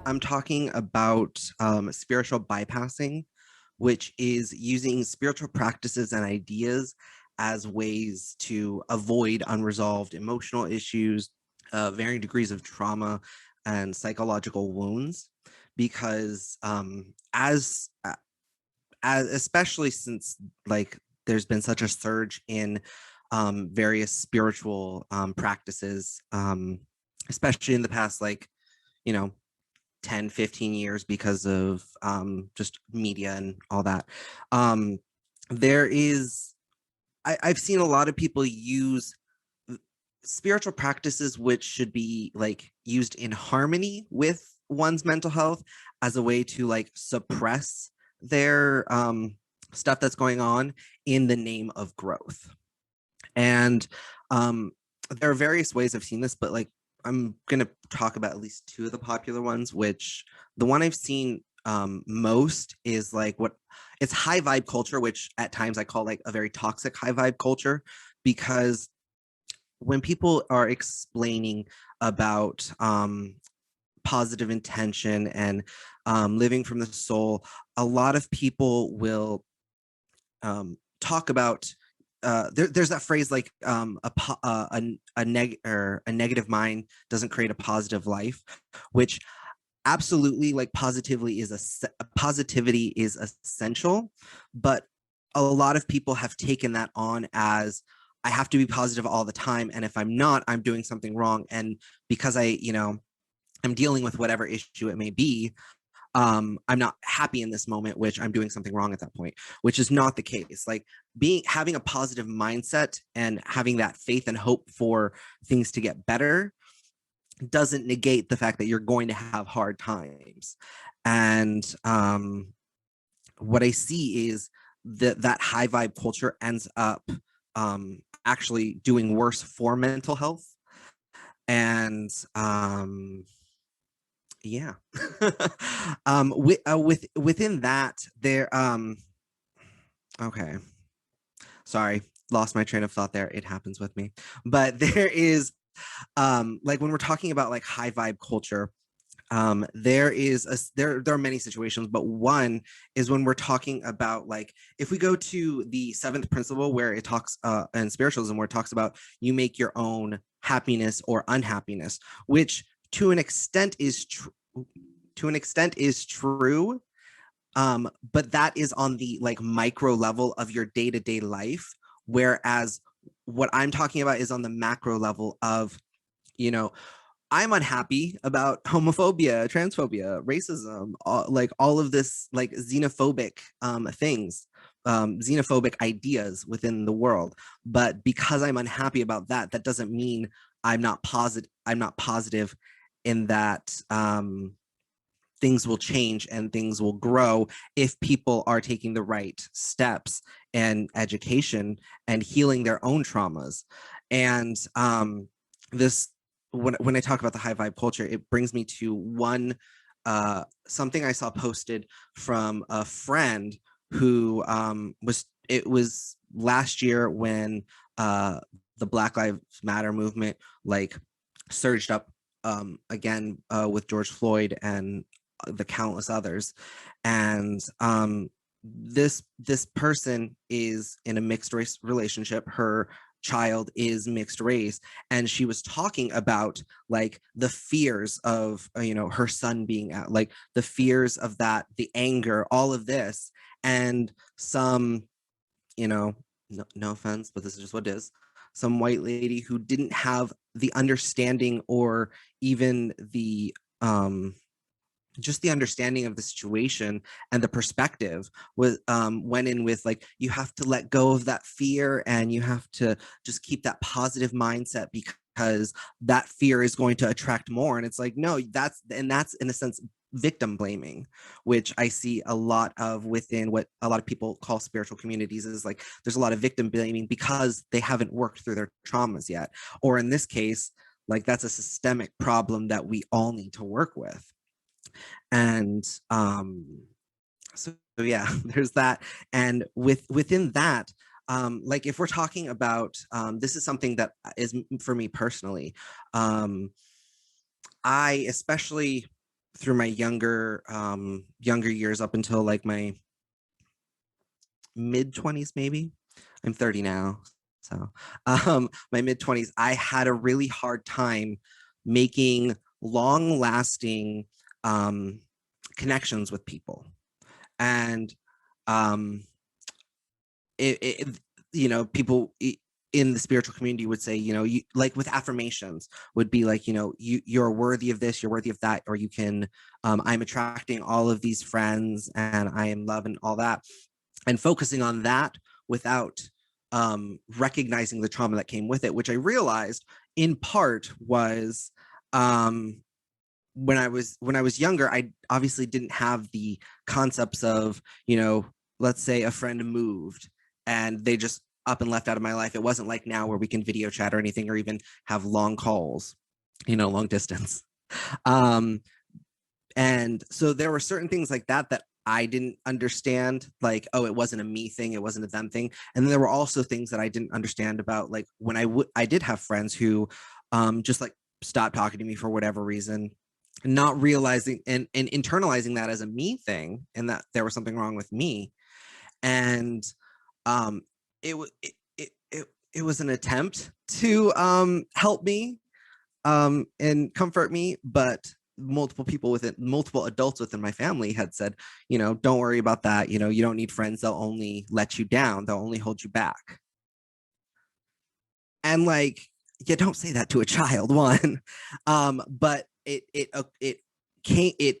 I'm talking about spiritual bypassing, which is using spiritual practices and ideas as ways to avoid unresolved emotional issues, varying degrees of trauma, and psychological wounds. Because as especially since like there's been such a surge in various spiritual practices, especially in the past you know 10-15 years because of just media and all that. um, there is I've seen a lot of people use spiritual practices which should be like used in harmony with one's mental health as a way to like suppress their stuff that's going on in the name of growth. And um, there are various ways I've seen this, but like I'm going to talk about at least two of the popular ones, which the one I've seen most is like what it's high vibe culture, which at times I call like a very toxic high vibe culture, because when people are explaining about positive intention and living from the soul, a lot of people will talk about there's that phrase like a negative mind doesn't create a positive life, which absolutely like positivity is essential, but a lot of people have taken that on as I have to be positive all the time, and if I'm not, I'm doing something wrong. And because I'm dealing with whatever issue it may be, I'm not happy in this moment, which I'm doing something wrong at that point, which is not the case. Like having a positive mindset and having that faith and hope for things to get better doesn't negate the fact that you're going to have hard times. And what I see is that high vibe culture ends up actually doing worse for mental health. And yeah. Within that there okay, sorry, lost my train of thought there. It happens with me. But there is like when we're talking about like high vibe culture, there are many situations, but one is when we're talking about like if we go to the seventh principle where it talks in spiritualism, where it talks about you make your own happiness or unhappiness, which to an extent is true, but that is on the like micro level of your day-to-day life, whereas what I'm talking about is on the macro level of, you know, I'm unhappy about homophobia, transphobia, racism, like all of this, like xenophobic things, xenophobic ideas within the world. But because I'm unhappy about that, that doesn't mean I'm not positive. I'm not positive in that things will change and things will grow if people are taking the right steps and education and healing their own traumas. And this when I talk about the high vibe culture, it brings me to one something I saw posted from a friend who was last year when the Black Lives Matter movement like surged up again with George Floyd and the countless others. And this person is in a mixed race relationship. Her child is mixed race, and she was talking about like the fears of her son being out, like the fears of that, the anger, all of this. And some, no offense, but this is just what it is, some white lady who didn't have the understanding or even the just the understanding of the situation and the perspective was went in with like, you have to let go of that fear and you have to just keep that positive mindset because that fear is going to attract more. And it's like, no, that's in a sense victim blaming, which I see a lot of within what a lot of people call spiritual communities. Is like there's a lot of victim blaming because they haven't worked through their traumas yet, or in this case, like that's a systemic problem that we all need to work with. And so yeah, there's that. And within that, like if we're talking about this is something that is for me personally, I especially through my younger years up until like my mid 20s, maybe. I'm 30 now. So my mid 20s, I had a really hard time making long lasting connections with people. And um, it people in the spiritual community would say, you like with affirmations would be like, you're worthy of this, you're worthy of that, or you can, I'm attracting all of these friends and I am love and all that, and focusing on that without recognizing the trauma that came with it, which I realized in part was when I was younger, I obviously didn't have the concepts of, let's say a friend moved and they just up and left out of my life. It wasn't like now where we can video chat or anything, or even have long calls, long distance. And so there were certain things like that that I didn't understand, like, oh, it wasn't a me thing, it wasn't a them thing. And then there were also things that I didn't understand about, like when I did have friends who just like stopped talking to me for whatever reason, not realizing and internalizing that as a me thing, and that there was something wrong with me. And um it was it was an attempt to help me and comfort me, but multiple adults within my family had said, don't worry about that, you don't need friends, they'll only let you down, they'll only hold you back. And like, yeah, don't say that to a child, one. But it came it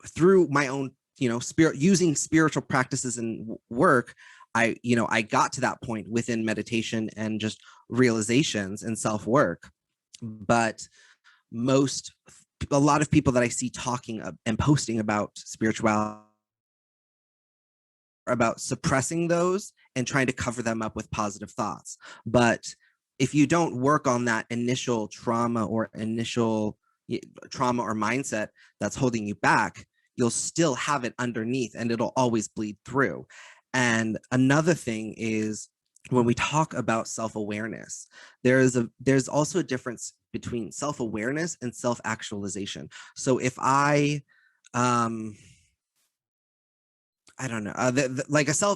through my own, using spiritual practices and work. I got to that point within meditation and just realizations and self-work. But a lot of people that I see talking and posting about spirituality, about suppressing those and trying to cover them up with positive thoughts. But if you don't work on that initial trauma or mindset that's holding you back, you'll still have it underneath and it'll always bleed through. And another thing is, when we talk about self-awareness, there's also a difference between self-awareness and self-actualization. So if I don't know,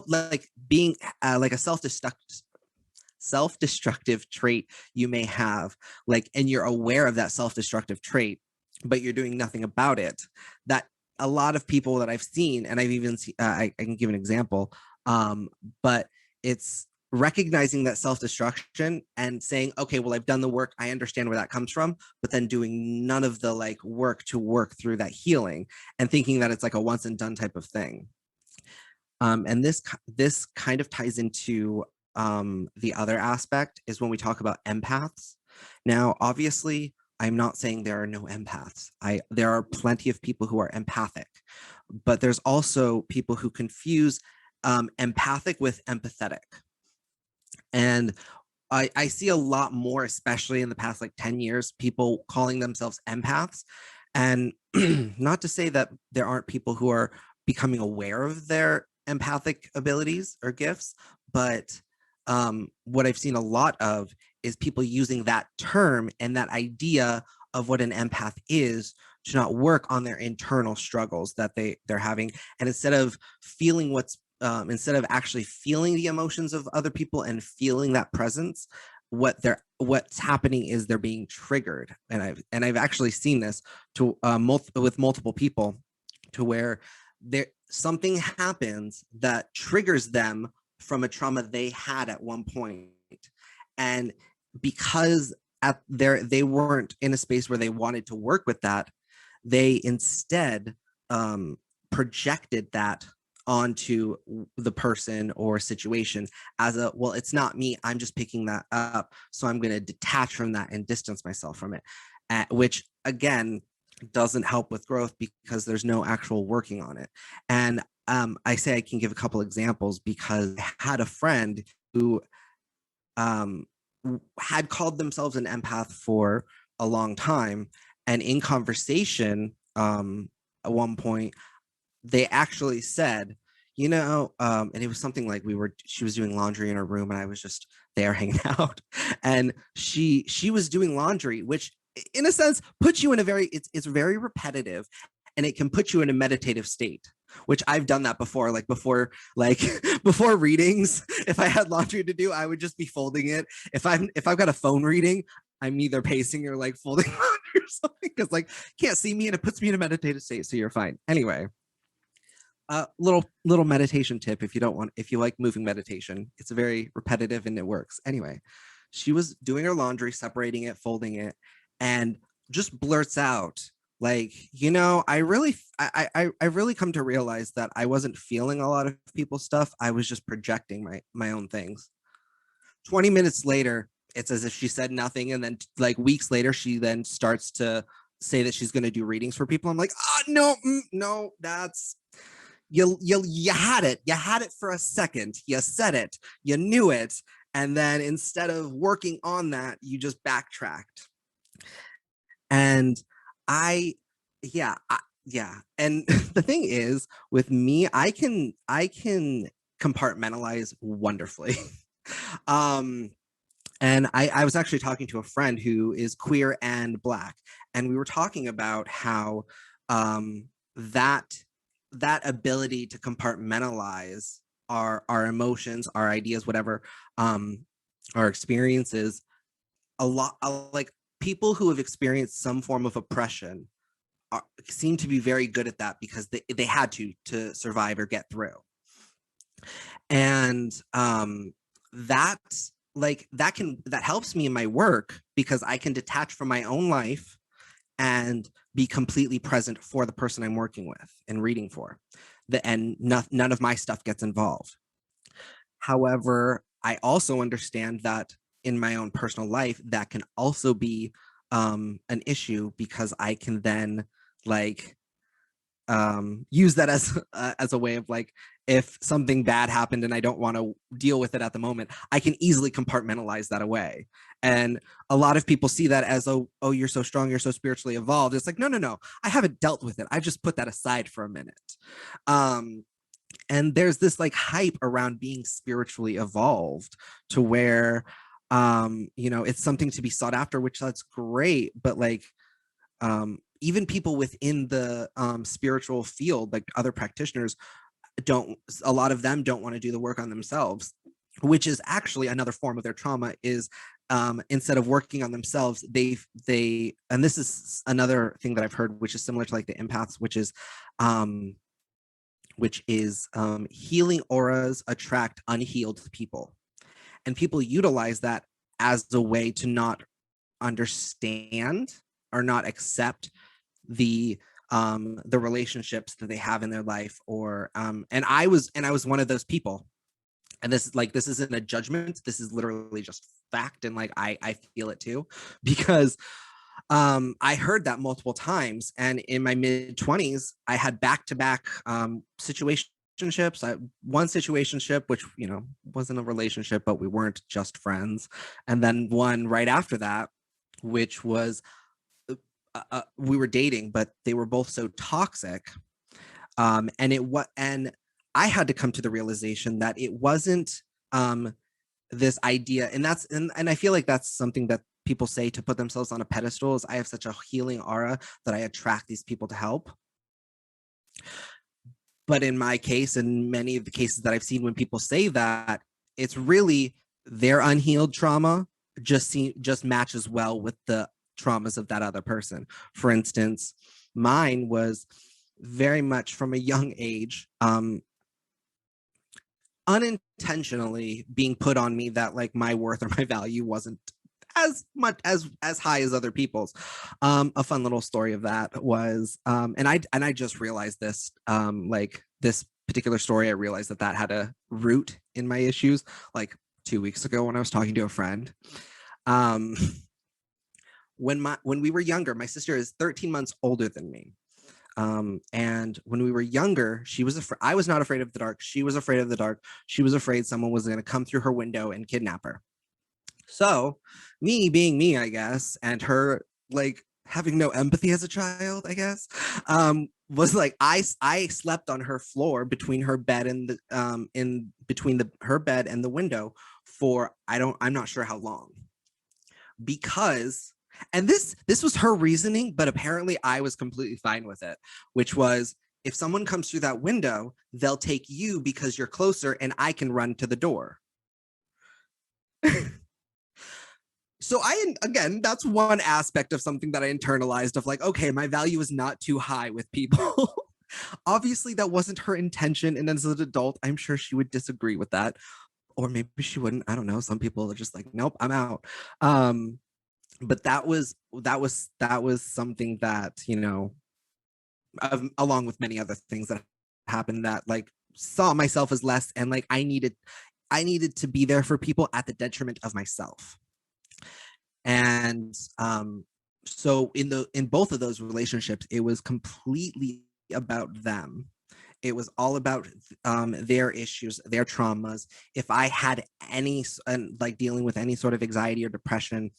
like being like a self-destructive trait you may have, like, and you're aware of that self-destructive trait, but you're doing nothing about it. That a lot of people that I've seen, and I've even seen, I can give an example, but it's recognizing that self-destruction and saying, okay, well, I've done the work, I understand where that comes from, but then doing none of the like work to work through that healing, and thinking that it's like a once and done type of thing. And this kind of ties into the other aspect, is when we talk about empaths. Now, obviously, I'm not saying there are no empaths. There are plenty of people who are empathic, but there's also people who confuse empathic with empathetic. And I see a lot more, especially in the past like 10 years, people calling themselves empaths. And not to say that there aren't people who are becoming aware of their empathic abilities or gifts, but what I've seen a lot of is people using that term and that idea of what an empath is to not work on their internal struggles that they're having. And instead of actually feeling the emotions of other people and feeling that presence, what's happening is they're being triggered. And I've actually seen this with multiple people, to where something happens that triggers them from a trauma they had at one point. And because they weren't in a space where they wanted to work with that, they instead projected that onto the person or situation as well, it's not me, I'm just picking that up, so I'm going to detach from that and distance myself from it, which again doesn't help with growth because there's no actual working on it. And I say I can give a couple examples because I had a friend who had called themselves an empath for a long time, and in conversation at one point they actually said, and it was something like she was doing laundry in her room and I was just there hanging out, and she was doing laundry, which in a sense puts you in it's very repetitive, and it can put you in a meditative state, which I've done that before. Like before readings, if I had laundry to do, I would just be folding it. If I've got a phone reading, I'm either pacing or like folding laundry or something, because like can't see me and it puts me in a meditative state. So you're fine. Anyway, little meditation tip if you like moving meditation. It's very repetitive and it works. Anyway, she was doing her laundry, separating it, folding it, and just blurts out like, I really come to realize that I wasn't feeling a lot of people's stuff. I was just projecting my own things. 20 minutes later, it's as if she said nothing, and then like weeks later she then starts to say that she's going to do readings for people. I'm like, no, no, that's you had it for a second, you said it, you knew it, and then instead of working on that, you just backtracked. And I yeah I, yeah and the thing is, with me, I can compartmentalize wonderfully. um and I was actually talking to a friend who is queer and Black, and we were talking about how that ability to compartmentalize our emotions, our ideas, whatever, our experiences, a lot, like people who have experienced some form of oppression seem to be very good at that, because they had to survive or get through. And that that helps me in my work, because I can detach from my own life and be completely present for the person I'm working with and reading for. And none of my stuff gets involved. However, I also understand that in my own personal life, that can also be an issue, because I can then like use that as a way of like, if something bad happened and I don't want to deal with it at the moment, I can easily compartmentalize that away. And a lot of people see that as, oh, you're so strong, you're so spiritually evolved. It's like, no, I haven't dealt with it. I've just put that aside for a minute. And there's this like hype around being spiritually evolved, to where it's something to be sought after, which that's great, but like even people within the spiritual field, like other practitioners, a lot of them don't want to do the work on themselves, which is actually another form of their trauma. Is instead of working on themselves, and this is another thing that I've heard, which is similar to like the empaths, which is healing auras attract unhealed people, and people utilize that as a way to not understand or not accept the relationships that they have in their life, or and I was one of those people. And this isn't a judgment, this is literally just fact, and like I feel it too, because I heard that multiple times. And in my mid-20s, I had back-to-back situationships. One situationship, which wasn't a relationship, but we weren't just friends, and then one right after that, which was we were dating, but they were both so toxic. And I had to come to the realization that it wasn't this idea, and I feel like that's something that people say to put themselves on a pedestal, is I have such a healing aura that I attract these people to help. But in my case, and many of the cases that I've seen, when people say that, it's really their unhealed trauma just matches well with the traumas of that other person. For instance, mine was very much from a young age, unintentionally being put on me that like my worth or my value wasn't as much as high as other people's. A fun little story of that was, and I just realized this, like this particular story, I realized that had a root in my issues like 2 weeks ago when I was talking to a friend. When we were younger, my sister is 13 months older than me. And when we were younger, I was not afraid of the dark. She was afraid of the dark. She was afraid someone was going to come through her window and kidnap her. So me being me, I guess, and her like having no empathy as a child, I guess, was like, I slept on her floor between her bed and her bed and the window for I'm not sure how long, because And this was her reasoning, but apparently I was completely fine with it, which was, if someone comes through that window, they'll take you because you're closer and I can run to the door. So again, that's one aspect of something that I internalized, of like, okay, my value is not too high with people. Obviously that wasn't her intention, and as an adult I'm sure she would disagree with that, or maybe she wouldn't, I don't know. Some people are just like, nope, I'm out. But that was something that, along with many other things that happened, that like saw myself as less, and like I needed to be there for people at the detriment of myself. And so in both of those relationships, it was completely about them. It was all about their issues, their traumas. If I had any, like dealing with any sort of anxiety or depression,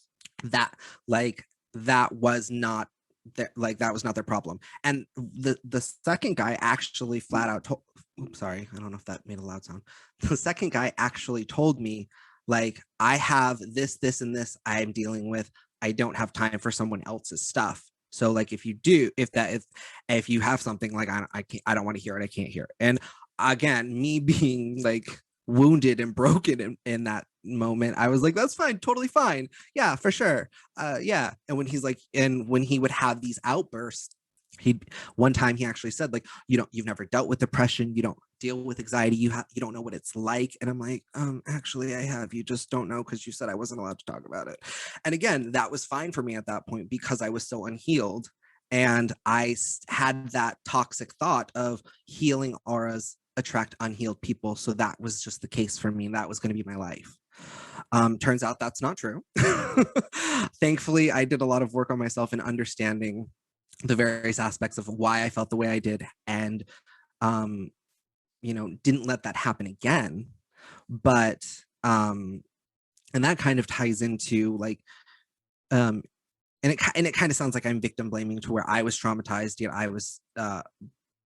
that like that was not that was not their problem. And the second guy actually flat out told, oops, sorry, I don't know if that made a loud sound. The second guy actually told me, like, I have this and this I'm dealing with. I don't have time for someone else's stuff. So like, if you do, if you have something, like, I don't want to hear it, I can't hear it. And again, me being like wounded and broken in that moment, I was like, that's fine, totally fine, yeah, for sure, yeah. And when he would have these outbursts, he one time he actually said, like, you've never dealt with depression, you don't deal with anxiety, you don't know what it's like. And I'm like, actually I have, you just don't know because you said I wasn't allowed to talk about it. And again, that was fine for me at that point because I was so unhealed, and I had that toxic thought of healing auras attract unhealed people. So that was just the case for me. That was going to be my life. Turns out that's not true. Thankfully, I did a lot of work on myself in understanding the various aspects of why I felt the way I did, and um, didn't let that happen again. But and that kind of ties into like, and it kind of sounds like I'm victim blaming, to where I was traumatized, yet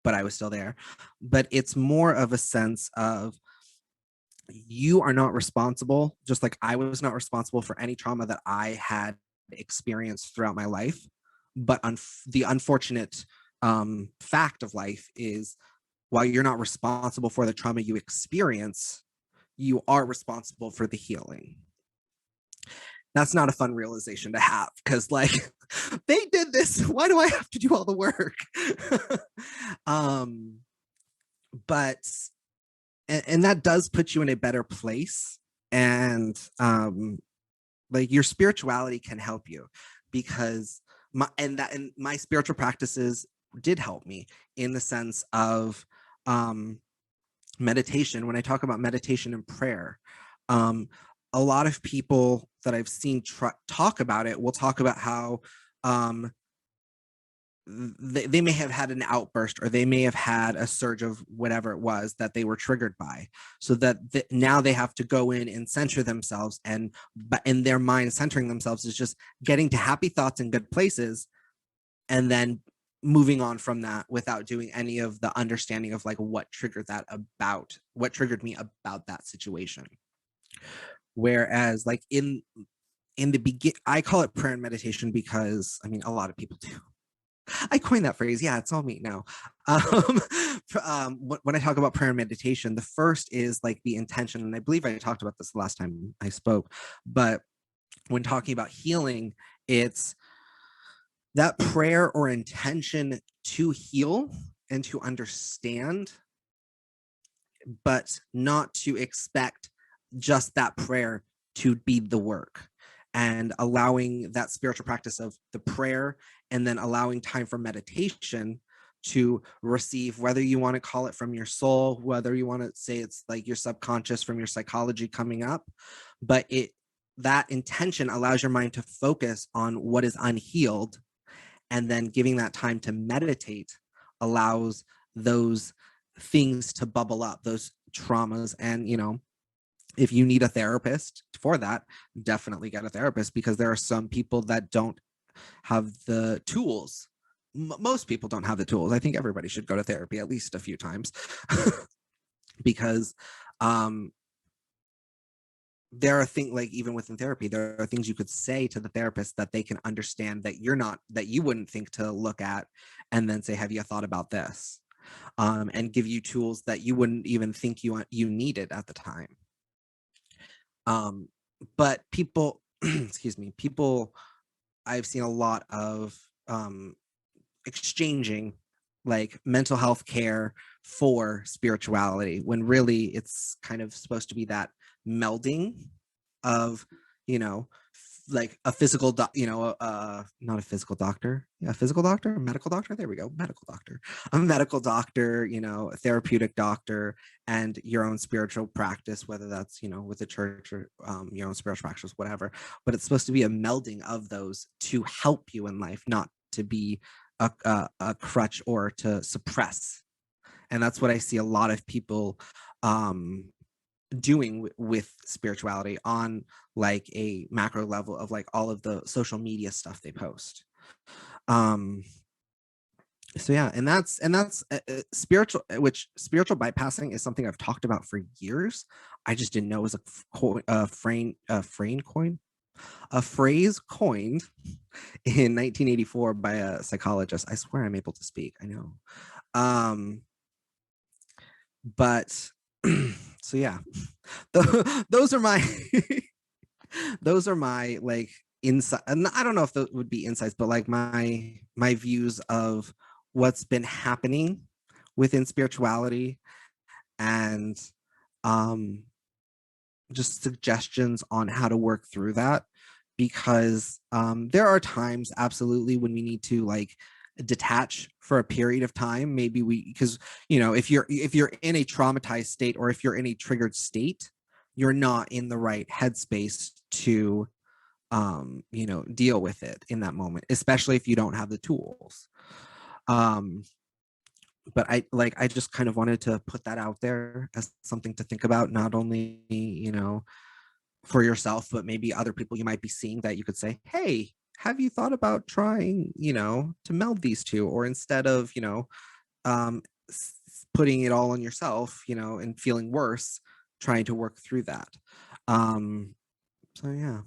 but I was still there. But it's more of a sense of, you are not responsible, just like I was not responsible for any trauma that I had experienced throughout my life. But the unfortunate fact of life is, while you're not responsible for the trauma you experience, you are responsible for the healing. That's not a fun realization to have, because like, they did this, why do I have to do all the work? um but and that does put you in a better place. And like, your spirituality can help you, because my spiritual practices did help me, in the sense of um meditation. When I talk about meditation and prayer, um a lot of people that I've seen talk about it will talk about how um they may have had an outburst, or they may have had a surge of whatever it was that they were triggered by, so that now they have to go in and center themselves. And but in their mind, centering themselves is just getting to happy thoughts and good places, and then moving on from that without doing any of the understanding of like what triggered me about that situation. Whereas like, in the begin, I call it prayer and meditation, because I mean, a lot of people do. I coined that phrase. Yeah, it's all me now. Um, when I talk about prayer and meditation, the first is like the intention. And I believe I talked about this the last time I spoke. But when talking about healing, it's that prayer or intention to heal and to understand, but not to expect just that prayer to be the work. And allowing that spiritual practice of the prayer, and then allowing time for meditation to receive, whether you want to call it from your soul, whether you want to say it's like your subconscious, from your psychology coming up. But that intention allows your mind to focus on what is unhealed, and then giving that time to meditate allows those things to bubble up, those traumas. And if you need a therapist for that, definitely get a therapist, because there are some people that don't have the tools. Most people don't have the tools. I think everybody should go to therapy at least a few times. Because there are things like, even within therapy, there are things you could say to the therapist that they can understand, that you're not, that you wouldn't think to look at, and then say, have you thought about this? And give you tools that you wouldn't even think you needed at the time. um but people excuse me, people, I've seen a lot of um exchanging like mental health care for spirituality, when really it's kind of supposed to be that melding of, you know, like a physical not a physical doctor, yeah, a physical doctor, a medical doctor, there we go, medical doctor, a medical doctor, a therapeutic doctor, and your own spiritual practice, whether that's, with the church, or your own spiritual practice, whatever. But it's supposed to be a melding of those to help you in life, not to be a crutch or to suppress. And that's what I see a lot of people um doing with spirituality on like a macro level, of like all of the social media stuff they post. um so yeah, and that's spiritual, which spiritual bypassing is something I've talked about for years. I just didn't know it was a phrase coined in 1984 by a psychologist. I swear I'm able to speak, I know. um but so yeah, those are my those are my like insight, and I don't know if those would be insights, but like my views of what's been happening within spirituality, and um just suggestions on how to work through that. Because there are times, absolutely, when we need to like detach for a period of time. Maybe because if you're in a traumatized state, or if you're in a triggered state, you're not in the right headspace to deal with it in that moment, especially if you don't have the tools. um but I just kind of wanted to put that out there as something to think about, not only for yourself, but maybe other people you might be seeing, that you could say, hey, have you thought about trying, to meld these two, or instead of, um, putting it all on yourself, and feeling worse, trying to work through that. Um, so yeah.